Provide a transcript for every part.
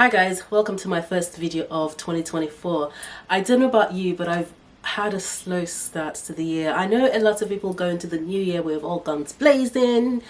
Hi guys, welcome to my first video of 2024. I don't know about you, but I've had a slow start to the year. I know a lot of people go into the new year with all guns blazing,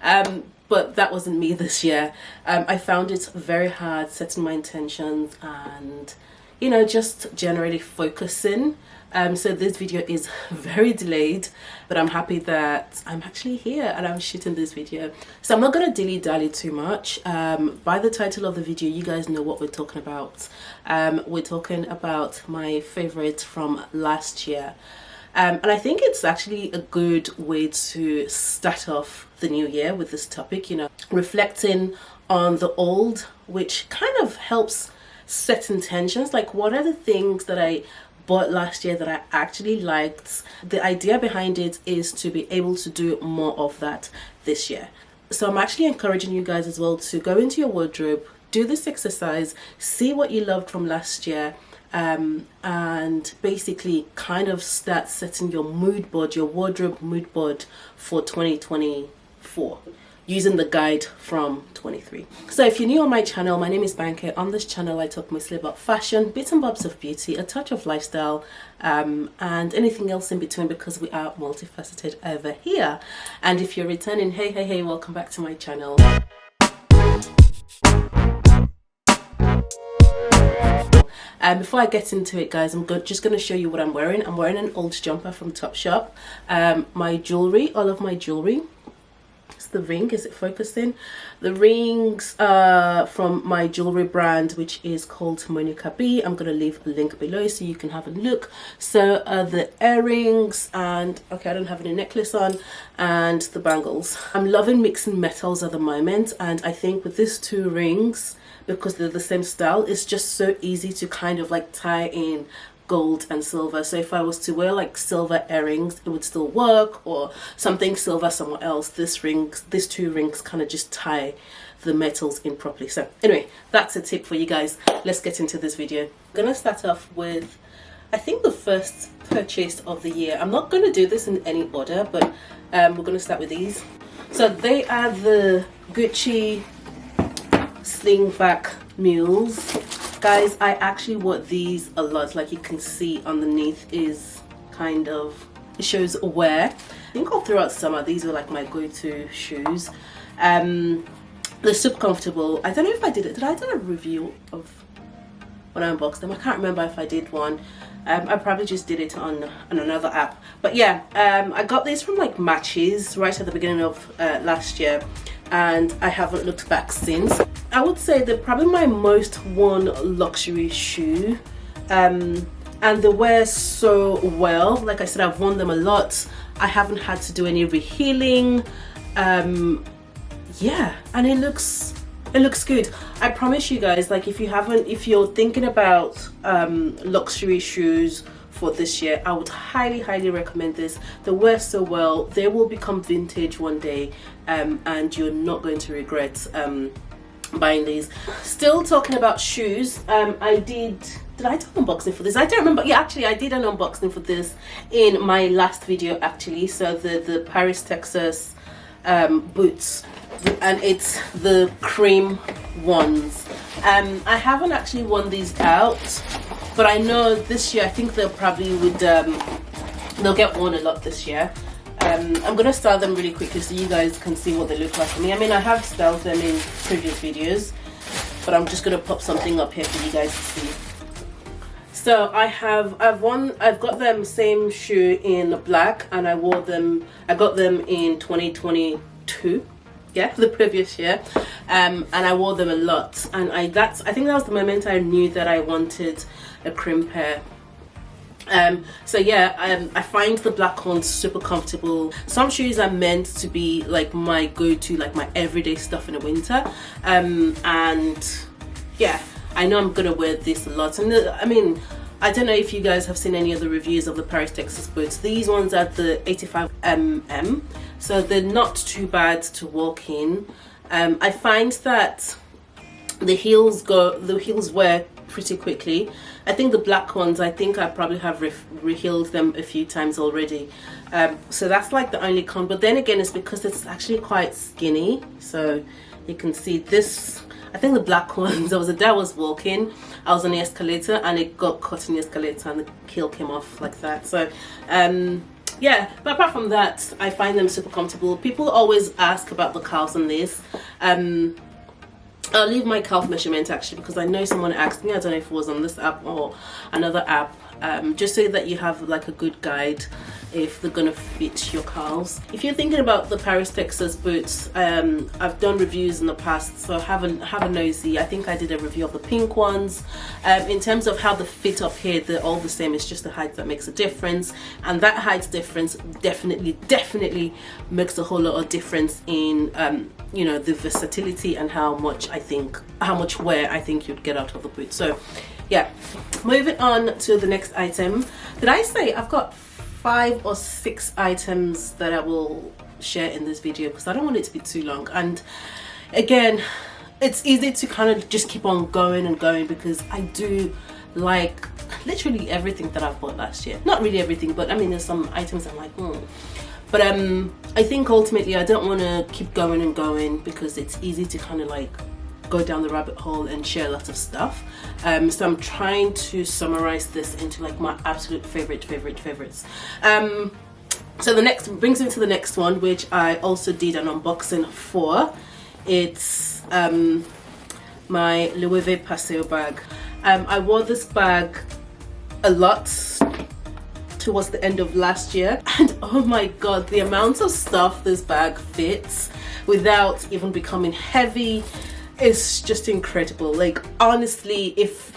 but that wasn't me this year. I found it very hard setting my intentions and, you know, just generally focusing. So this video is very delayed, but I'm happy that I'm actually here and I'm shooting this video. So I'm not going to dilly-dally too much. By the title of the video, you guys know what we're talking about. We're talking about my favorite from last year. And I think it's actually a good way to start off the new year with this topic, you know, reflecting on the old, which kind of helps set intentions. Like, what are the things that I bought last year that I actually liked? The idea behind it is to be able to do more of that this year. So I'm actually encouraging you guys as well to go into your wardrobe, do this exercise, see what you loved from last year, and basically kind of start setting your mood board, your wardrobe mood board for 2024. Using the guide from 23. So if you're new on my channel, my name is Banke. On this channel I talk mostly about fashion, bits and bobs of beauty, a touch of lifestyle, and anything else in between, because we are multifaceted over here. And if you're returning, hey, welcome back to my channel. Before I get into it, guys, I'm just going to show you what I'm wearing. I'm wearing an old jumper from Topshop. My jewelry, all of my jewelry. The ring, is it focusing? The rings from my jewelry brand, which is called Monica B. I'm going to leave a link below so you can have a look. So the earrings, and okay, I don't have any necklace on, and the bangles. I'm loving mixing metals at the moment, and I think with these two rings, because they're the same style, it's just so easy to kind of like tie in gold and silver. So if I was to wear like silver earrings, it would still work, or something silver somewhere else. These two rings kind of just tie the metals in properly. So anyway, that's a tip for you guys. Let's get into this video. I'm gonna start off with, I think, the first purchase of the year. I'm not going to do this in any order, but we're going to start with these. So they are the Gucci slingback mules. Guys, I actually wore these a lot. Like you can see underneath is kind of, it shows wear. I think all throughout summer these were like my go-to shoes. They're super comfortable. I don't know if I did it. Did I do a review of when I unboxed them? I can't remember if I did one. I probably just did it on another app. But yeah, I got these from like Matches right at the beginning of last year, and I haven't looked back since. I would say they're probably my most worn luxury shoe, and they wear so well. Like I said, I've worn them a lot. I haven't had to do any rehealing. Yeah, and it looks good. I promise you guys, like if you're thinking about luxury shoes for this year, I would highly recommend this. They wear so well. They will become vintage one day, and you're not going to regret buying these. Still talking about shoes, did I do an unboxing for this? I don't remember. Yeah, actually I did an unboxing for this in my last video actually. So the Paris, Texas boots, and it's the cream ones. I haven't actually worn these out, but I know this year I think they'll probably they'll get worn a lot this year. I'm gonna style them really quickly so you guys can see what they look like for me. I mean, I have styled them in previous videos, but I'm just gonna pop something up here for you guys to see. So I've got them same shoe in black, and I got them in 2022. Yeah, the previous year, and I wore them a lot, and I think that was the moment I knew that I wanted a cream pair. So yeah, I find the black ones super comfortable. Some shoes are meant to be like my go-to, like my everyday stuff in the winter, and yeah, I know I'm gonna wear this a lot. And I mean, I don't know if you guys have seen any of the reviews of the Paris, Texas boots. These ones are the 85 mm, so they're not too bad to walk in. I find that the heels wear pretty quickly. I think the black ones, I think I probably have rehealed them a few times already. So that's like the only con, but then again it's because it's actually quite skinny. So you can see this, I think the black ones, there was a day I was walking, I was on the escalator and it got caught in the escalator and the heel came off like that. So yeah, but apart from that, I find them super comfortable. People always ask about the calves on this. I'll leave my calf measurement actually, because I know someone asked me, I don't know if it was on this app or another app, just so that you have like a good guide if they're gonna fit your calves. If you're thinking about the Paris Texas boots, I've done reviews in the past, so have a nosy. I think I did a review of the pink ones. In terms of how the fit up here, they're all the same. It's just the height that makes a difference, and that height difference definitely makes a whole lot of difference in you know, the versatility and how much wear I think you'd get out of the boot. So yeah, moving on to the next item. Did I say I've got 5 or 6 items that I will share in this video, because I don't want it to be too long. And again, it's easy to kind of just keep on going and going, because I do like literally everything that I've bought last year. Not really everything, but I mean there's some items I'm like but I think ultimately I don't want to keep going and going, because it's easy to kind of like go down the rabbit hole and share lots of stuff. So I'm trying to summarize this into like my absolute favorites. So the next brings me to the next one, which I also did an unboxing for. It's my Louis Vuitton Paseo bag. I wore this bag a lot towards the end of last year, and oh my god, the amount of stuff this bag fits without even becoming heavy is just incredible. Like honestly, if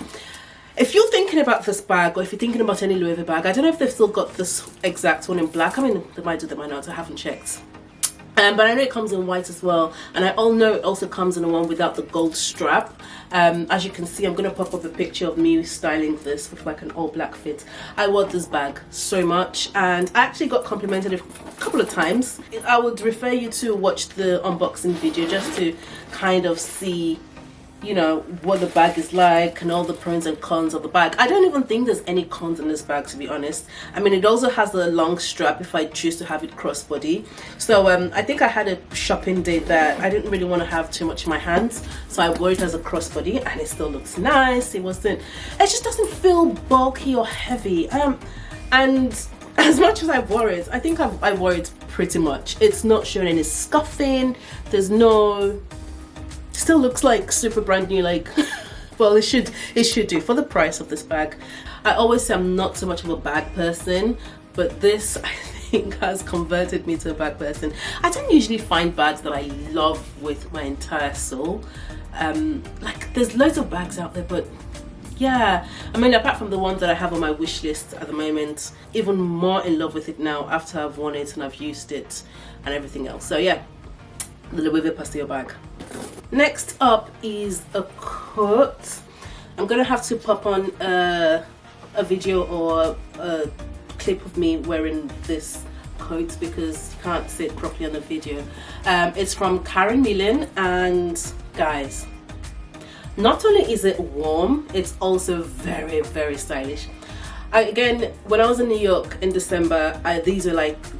you're thinking about this bag, or if you're thinking about any Louis Vuitton bag, I don't know if they've still got this exact one in black. I mean, they might do, they might not, I haven't checked. But I know it comes in white as well, and I all know it also comes in the one without the gold strap. As you can see, I'm going to pop up a picture of me styling this with like an all black fit. I wore this bag so much, and I actually got complimented a couple of times. I would refer you to watch the unboxing video just to kind of see, you know, what the bag is like and all the pros and cons of the bag. I don't even think there's any cons in this bag, to be honest. I mean, it also has a long strap if I choose to have it crossbody. So I think I had a shopping day that I didn't really want to have too much in my hands, so I wore it as a crossbody, and it still looks nice. It just doesn't feel bulky or heavy. And as much as I wore it, I think I wore it pretty much. It's not showing any scuffing. There's no, still looks like super brand new, like well, it should do for the price of this bag. I always say I'm not so much of a bag person, but this I think has converted me to a bag person. I don't usually find bags that I love with my entire soul. Like there's loads of bags out there, but yeah, I mean, apart from the ones that I have on my wish list at the moment, even more in love with it now after I've worn it and I've used it and everything else. So yeah, the Louis Vuitton Paseo bag. Next up is a coat. I'm gonna have to pop on a video or a clip of me wearing this coat, because you can't see it properly on the video. It's from Karen Millen, and guys, not only is it warm, it's also very stylish. Again, when I was in New York in December,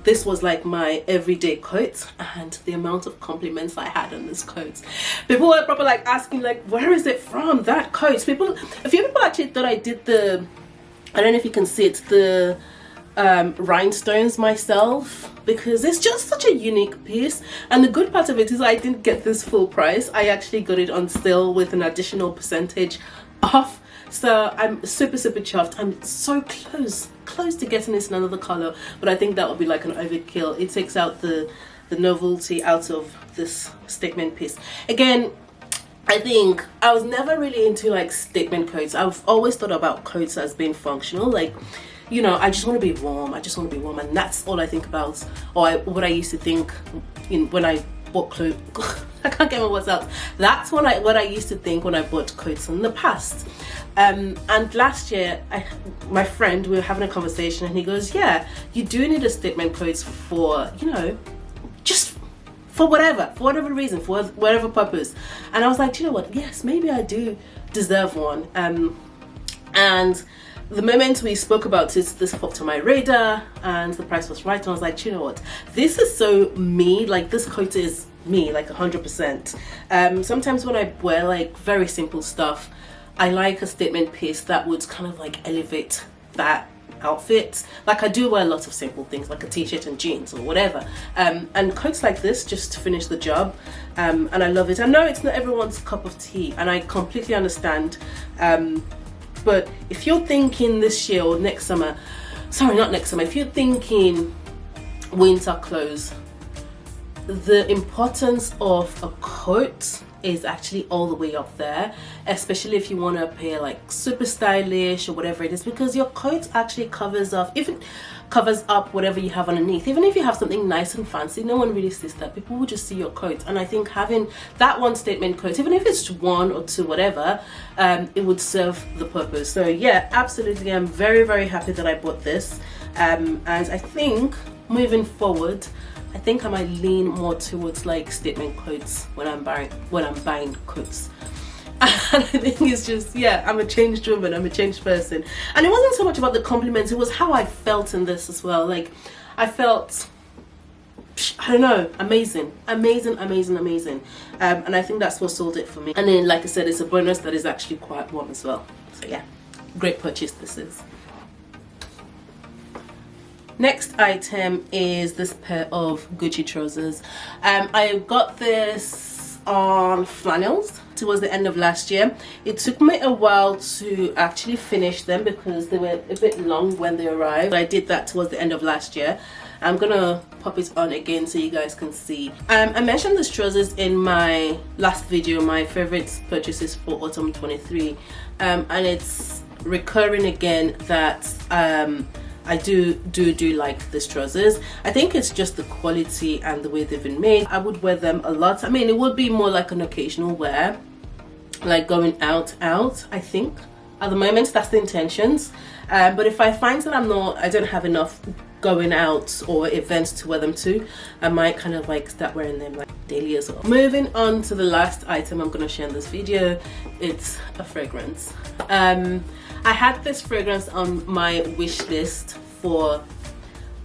this was like my everyday coat, and the amount of compliments I had on this coat. People were probably like asking like, where is it from, that coat? A few people actually thought I did I don't know if you can see it, the rhinestones myself, because it's just such a unique piece. And the good part of it is I didn't get this full price. I actually got it on sale with an additional percentage off. So I'm super chuffed. I'm so close to getting this in another color, but I think that would be like an overkill. It takes out the novelty out of this statement piece. Again, I think I was never really into like statement coats. I've always thought about coats as being functional, like, you know, I just want to be warm. And that's all I think about, or what I used to think when I bought clothes. I can't get my words out. That's what I used to think when I bought coats in the past. And last year, my friend, we were having a conversation, and he goes, yeah, you do need a statement coat for, you know, just for whatever reason, for whatever purpose. And I was like, you know what, yes, maybe I do deserve one. And the moment we spoke about it, this popped on my radar, and the price was right, and I was like, you know what, this is so me. Like, this coat is me, like 100%. Sometimes when I wear like very simple stuff, I like a statement piece that would kind of like elevate that outfit. Like I do wear a lot of simple things like a t-shirt and jeans or whatever, and coats like this just finish the job, and I love it. I know it's not everyone's cup of tea, and I completely understand, but if you're thinking this year or next summer, sorry, not next summer, if you're thinking winter clothes, the importance of a coat is actually all the way up there, especially if you want to appear like super stylish or whatever it is, because your coat actually covers up whatever you have underneath. Even if you have something nice and fancy, no one really sees that. People will just see your coat, and I think having that one statement coat, even if it's one or two, whatever, it would serve the purpose. So yeah, absolutely, I'm very, very happy that I bought this, and I think moving forward, I think I might lean more towards like statement coats when I'm buying coats. And I think it's just, yeah, I'm a changed woman, I'm a changed person. And it wasn't so much about the compliments, it was how I felt in this as well. Like I felt, I don't know, amazing. And I think that's what sold it for me. And then, like I said, it's a bonus that is actually quite warm as well. So yeah, great purchase this is. Next item is this pair of Gucci trousers. I got this on flannels towards the end of last year. It took me a while to actually finish them because they were a bit long when they arrived. I did that towards the end of last year. I'm gonna pop it on again so you guys can see. I mentioned these trousers in my last video, my favorite purchases for autumn 23, and it's recurring again that I do like these trousers. I think it's just the quality and the way they've been made. I would wear them a lot. I mean, it would be more like an occasional wear, like going out, I think. At the moment, that's the intentions. But if I find that I don't have enough going out or events to wear them to, I might kind of like start wearing them like daily as well. Moving on to the last item I'm gonna share in this video, it's a fragrance. I had this fragrance on my wish list for,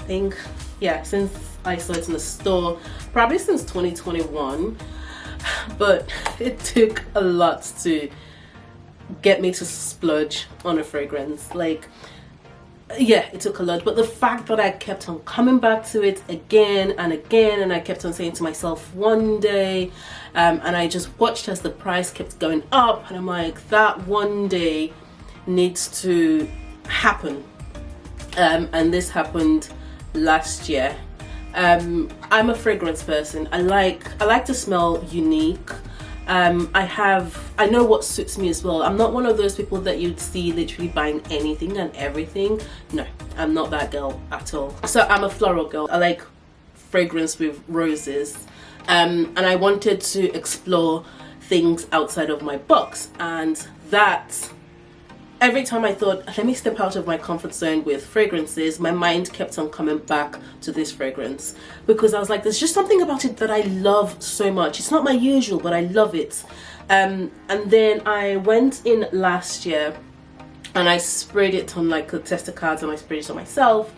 I think, yeah, since I saw it in the store, probably since 2021, but it took a lot to get me to splurge on a fragrance. Like, yeah, it took a lot, but the fact that I kept on coming back to it again and again, and I kept on saying to myself one day, and I just watched as the price kept going up, and I'm like, that one day needs to happen, and this happened last year. I'm a fragrance person. I like to smell unique. I know what suits me as well. I'm not one of those people that you'd see literally buying anything and everything. No, I'm not that girl at all. So I'm a floral girl. I like fragrance with roses, and I wanted to explore things outside of my box, and that every time I thought, let me step out of my comfort zone with fragrances, my mind kept on coming back to this fragrance, because I was like, there's just something about it that I love so much. It's not my usual, but I love it. And then I went in last year and I sprayed it on like the tester cards, and I sprayed it on myself.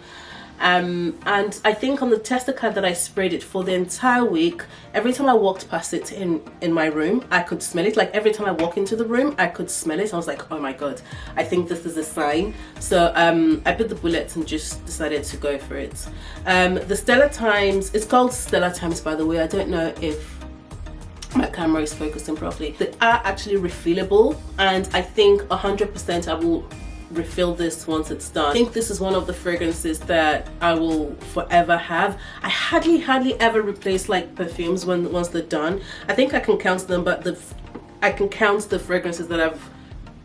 And I think on the tester card that I sprayed it for the entire week, every time I walked past it in my room, I could smell it. Like every time I walk into the room, I could smell it. I was like, oh my god, I think this is a sign. So I bit the bullet and just decided to go for it. The Stellar Times, it's called Stellar Times, by the way. I don't know if my camera is focusing properly. They are actually refillable, and I think 100% I will refill this once it's done. I think this is one of the fragrances that I will forever have. I hardly ever replace like perfumes once they're done. I think I can count them, but I can count the fragrances that I've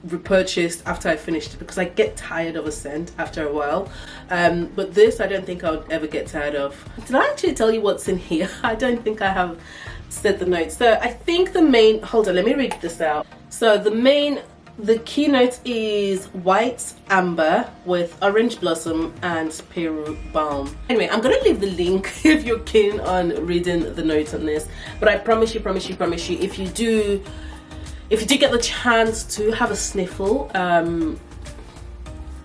repurchased after I finished it, because I get tired of a scent after a while. But this I don't think I would ever get tired of. Did I actually tell you what's in here? I don't think I have said the notes. So I think the main, hold on, let me read this out. So the keynote is white amber with orange blossom and Peru balm. Anyway, I'm gonna leave the link if you're keen on reading the notes on this. But I promise you, if you do get the chance to have a sniffle,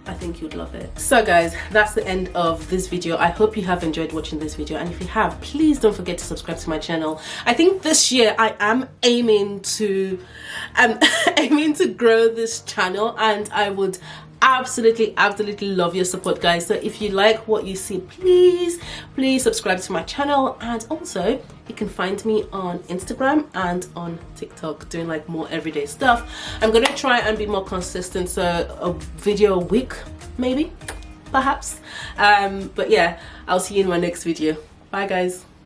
I think you'd love it. So guys, that's the end of this video. I hope you have enjoyed watching this video, and if you have, please don't forget to subscribe to my channel. I think this year I am aiming to grow this channel, and I would absolutely love your support, guys. So if you like what you see, please subscribe to my channel, and also you can find me on Instagram and on TikTok doing like more everyday stuff. I'm gonna try and be more consistent, so a video a week maybe, perhaps, but yeah, I'll see you in my next video. Bye guys.